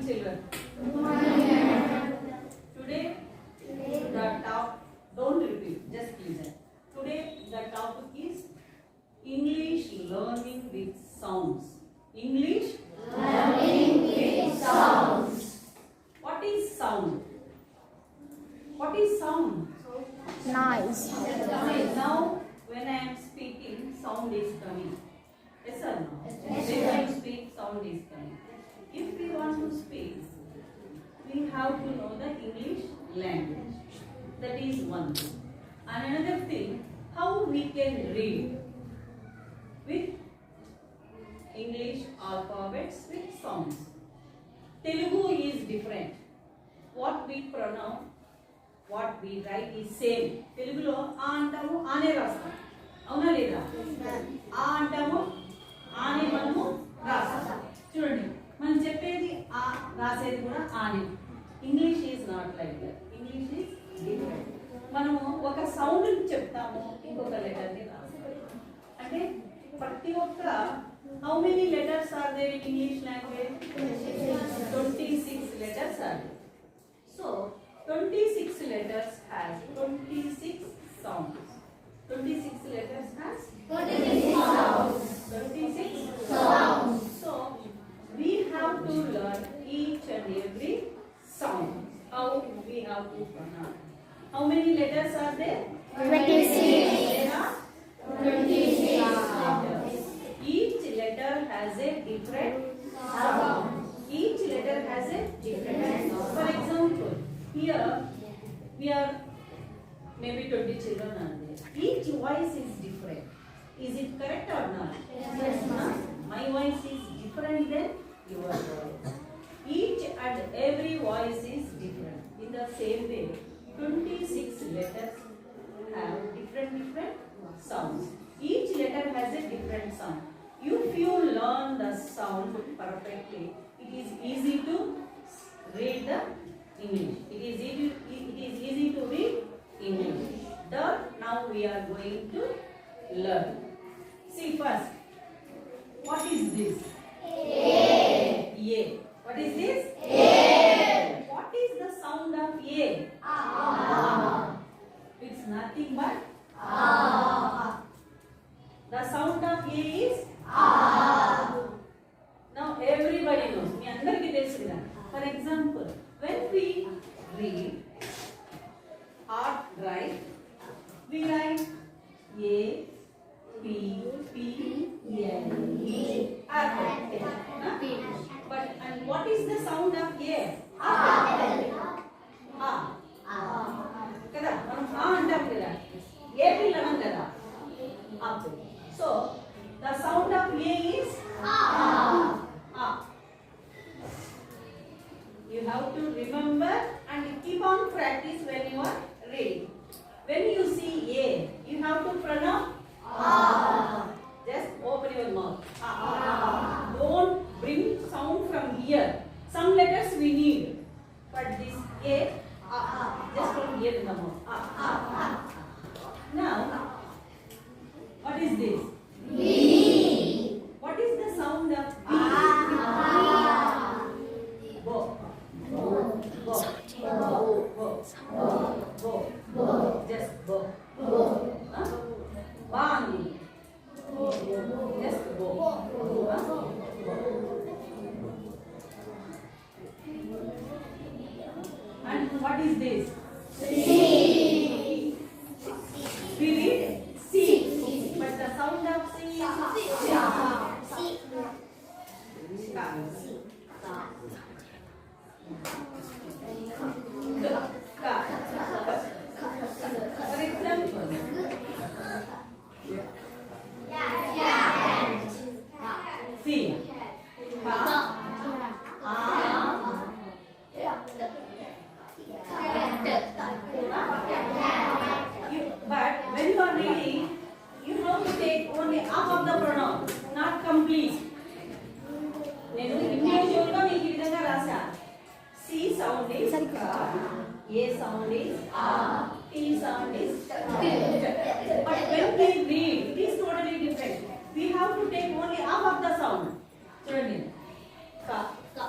children. Today the top. Don't repeat. Just listen. Today the topic is English learning with sounds. English learning with sounds. What is sound? What is sound? Noise. Now, when I am speaking, sound is coming. Yes or no? When I speak, sound is coming. If we want to speak, we have to know the English language. That is one thing. And another thing, how we can read with English alphabets with sounds. Telugu is different. What we pronounce, what we write is same. తెలుగులో ఆ అంటాము ఆనే రాస్తాం. అవునా లేదా? ఆ అంటాము ఆనే మనము రాస్తాం. చూడండి మనం చెప్పేది ఆ రాసేది కూడా ఆనే. English is not like that. English is different. మనము ఒక సౌండ్ చెప్తాము, ఇంకొక లెటర్ని రాస్తాం. అంటే ప్రతి ఒక్క how many letters are there in English language? 26 letters are there. So 26 letters has 26 sounds. 26 letters has 26 sounds. 26 sounds. So we have to learn each and every sound. How we have to pronounce. How many letters are there? 26. There are 26 letters. Each letter has a different sound. Each letter has a different sound. For example, here we are maybe 20 children are there. Each voice is different. Is it correct or not? Yes, ma'am. My voice is different than your voice. Each and every voice is different. In the same way, 26 letters have different sounds. Each letter has a different sound. If you learn the sound perfectly, it is easy to read the English. It is easy to read English. Now we are going to learn. See first, what is this? A. What is this? A. What is the sound of A? It's nothing but the sound of A is now everybody knows. Me andarki telusu kada. For example, when we read or write, we write A, P, P, L, E, apple. But and what is the sound of A? Kada మనం ఆ అంటాం కదా. ఏ పిల్ల అనం కదా. Apple. So the sound of A is You have to remember and keep on practice when you are reading. When you see A, you have to pronounce Just open your mouth. Don't bring sound from here. Some letters we need, but this A, just from here in the mouth. Now, what is this? B. What is the sound of B? Bo. Bo. Bo. Bo. Bo. Bo. Just bo. Huh? Bang. Just bo. And what is this? C. We read C. But the sound of C is For example, C. But when you are reading, you have to take only half of the pronoun, not complete. నేను individual గా మీకు ఈ విధంగా రాసా. C sound is ka, A sound is a, T sound is t. But when we read, it is totally different. We have to take only half of the sound. చూడండి ka, ka,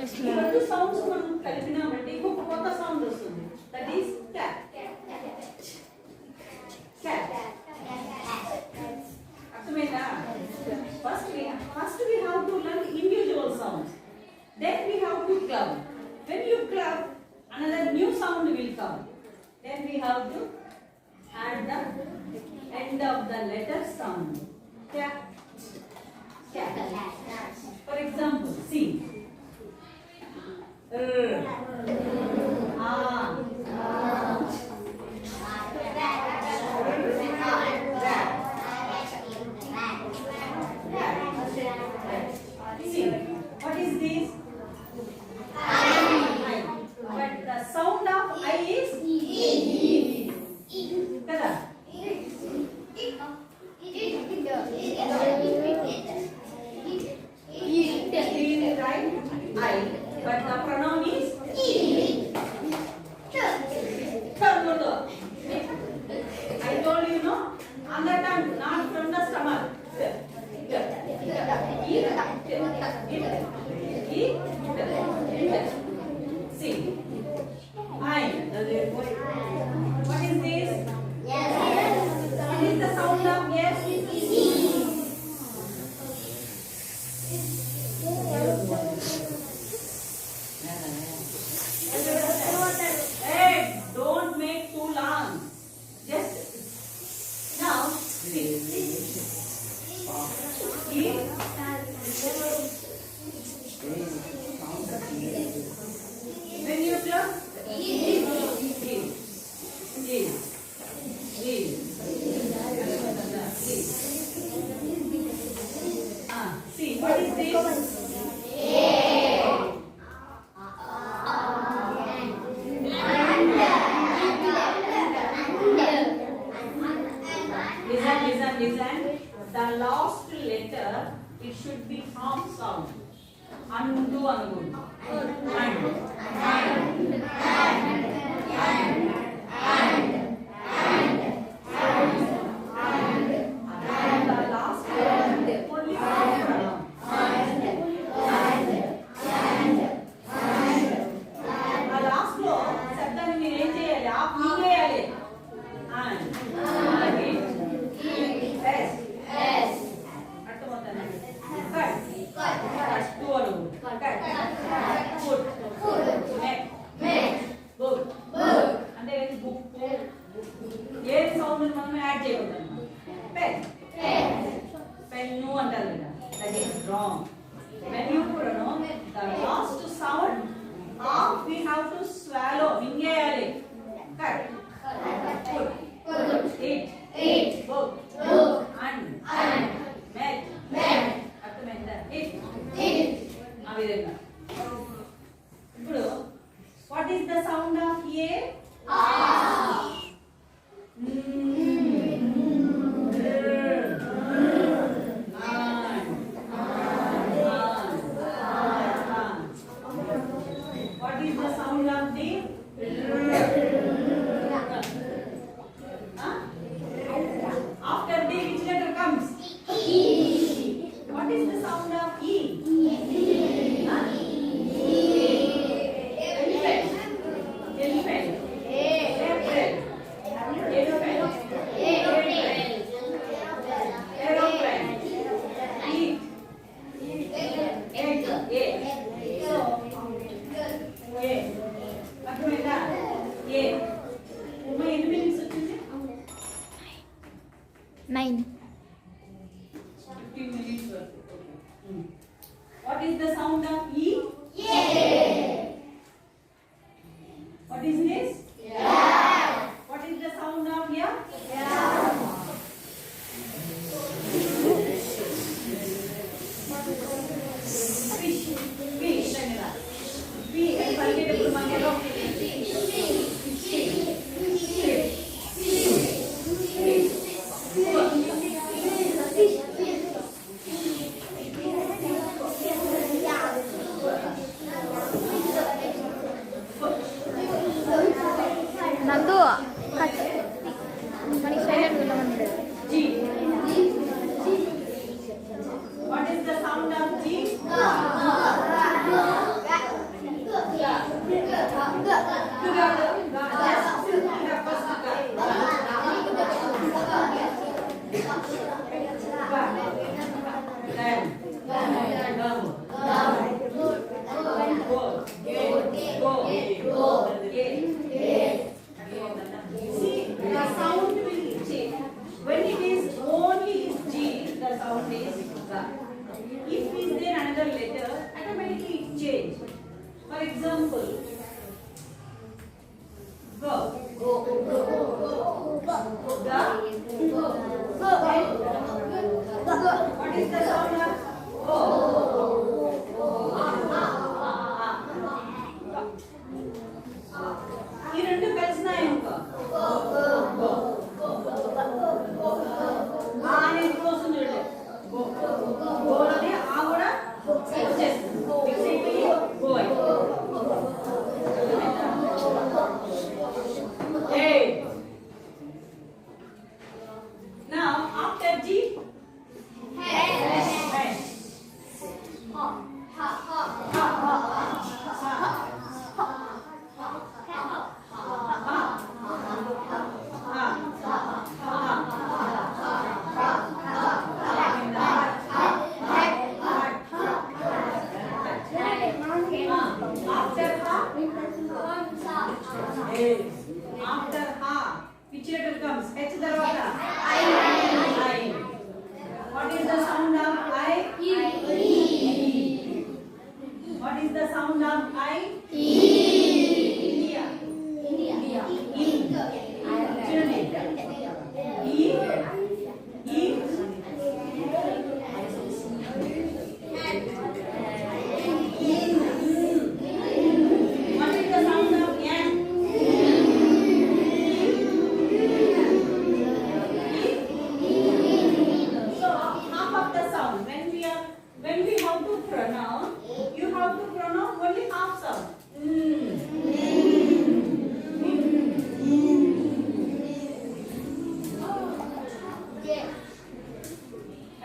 ఈ రెండు sounds మనం కలిపినామంటే ఇంకొక కొత్త sound వస్తుంది. That is cat. Cat. అర్థమైందా? First we have to learn individual sounds. Then we have to club. When you club, another new sound will come. Then we have to add the end of the letter sound. Cat. Cat. For example, see. See, what is this? I. But the sound of I is kada. Right? I. But the pronoun is no. I told you no. On the tongue, not from the stomach. See, I. What is this? What is the sound of yes? Hey, don't make too long. Just now. See. When you jump, see, what is this? Listen. The last letter, it should be half sound. Andu anugundu. The last letter, only half sound. ఆ last లో శబ్దాన్ని మీరు ఏం చేయాలి? Of మింగేయాలి. అంటే book ఏ sound మనం add చేయకూడదు. Pen అంటారు కదా. That is wrong. When you pronounce the last sound, half we have to swallow. మింగేయాలి. Cut. Put. Eat. Book. And. Met. అర్థమైందా? ఆ విధంగా. ఇప్పుడు what is the sound of a? What is the sound of the? After the which letter comes? What is the sound of E? Elephant. Airplane. Aeroplane. Eat. Egg. A. For example, go. What is the sound of go? ఈ రెండు కలిసినాయి అనుకో ఆ అనేది కోసం చూడండి గోలోనే ఆ కూడా వచ్చేస్తుంది మిక్స్ అయిపోయి గో అయిపోయి now after G after ha which letter comes h tarvata I. What is the sound of I? What is the sound of I? India. When we have to pronounce, you have to pronounce only half sound.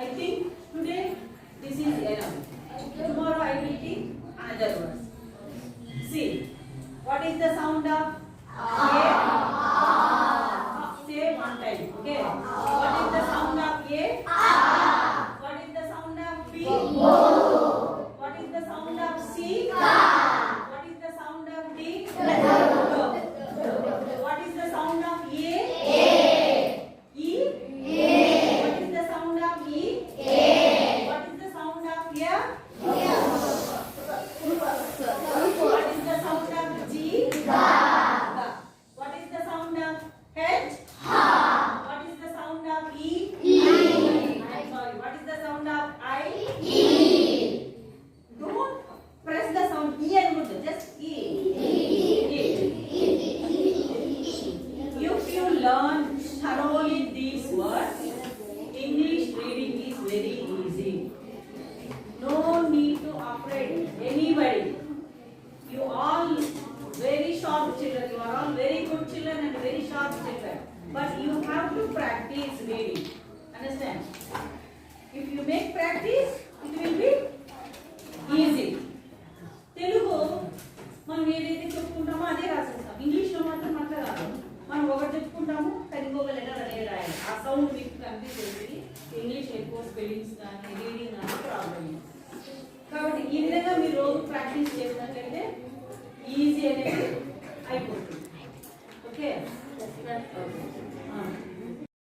I think today this is enough. Tomorrow I will teach another words. See, what is the sound of A? Say one time, okay? What is the sound of A? What is the sound of B? What is the sound of C? What is the sound of D? What is the sound of A? E? What is the sound of E? What is the sound of F? What is the sound of G? What is the sound of H? What is the sound of E? I'm sorry. What is the sound of I? Don't press the sound E and just E. If you learn thoroughly these words, English reading is very easy. No need to afraid anybody. You all very sharp children. You are all very good children and very sharp children. But you have to practice reading. Understand? If you make practice, it will be easy. Telugu మనం ఏదైతే చెప్పుకుంటామో అదే రాసేస్తాం. ఇంగ్లీష్లో మాత్రం అట్లా రాదు. మనం ఒకటి చెప్పుకుంటాము కానీ ఇంకొక లెటర్ అదే రాయాలి. ఆ సౌండ్ మీకు కనిపిస్తుంది. ఇంగ్లీష్ ఎక్కువ స్పెల్లింగ్స్ కానీ రీడింగ్ కానీ ప్రాబ్లమ్. కాబట్టి ఈ విధంగా మీరు రోజు ప్రాక్టీస్ చేసినట్లయితే ఈజీ అనేది అయిపోతుంది.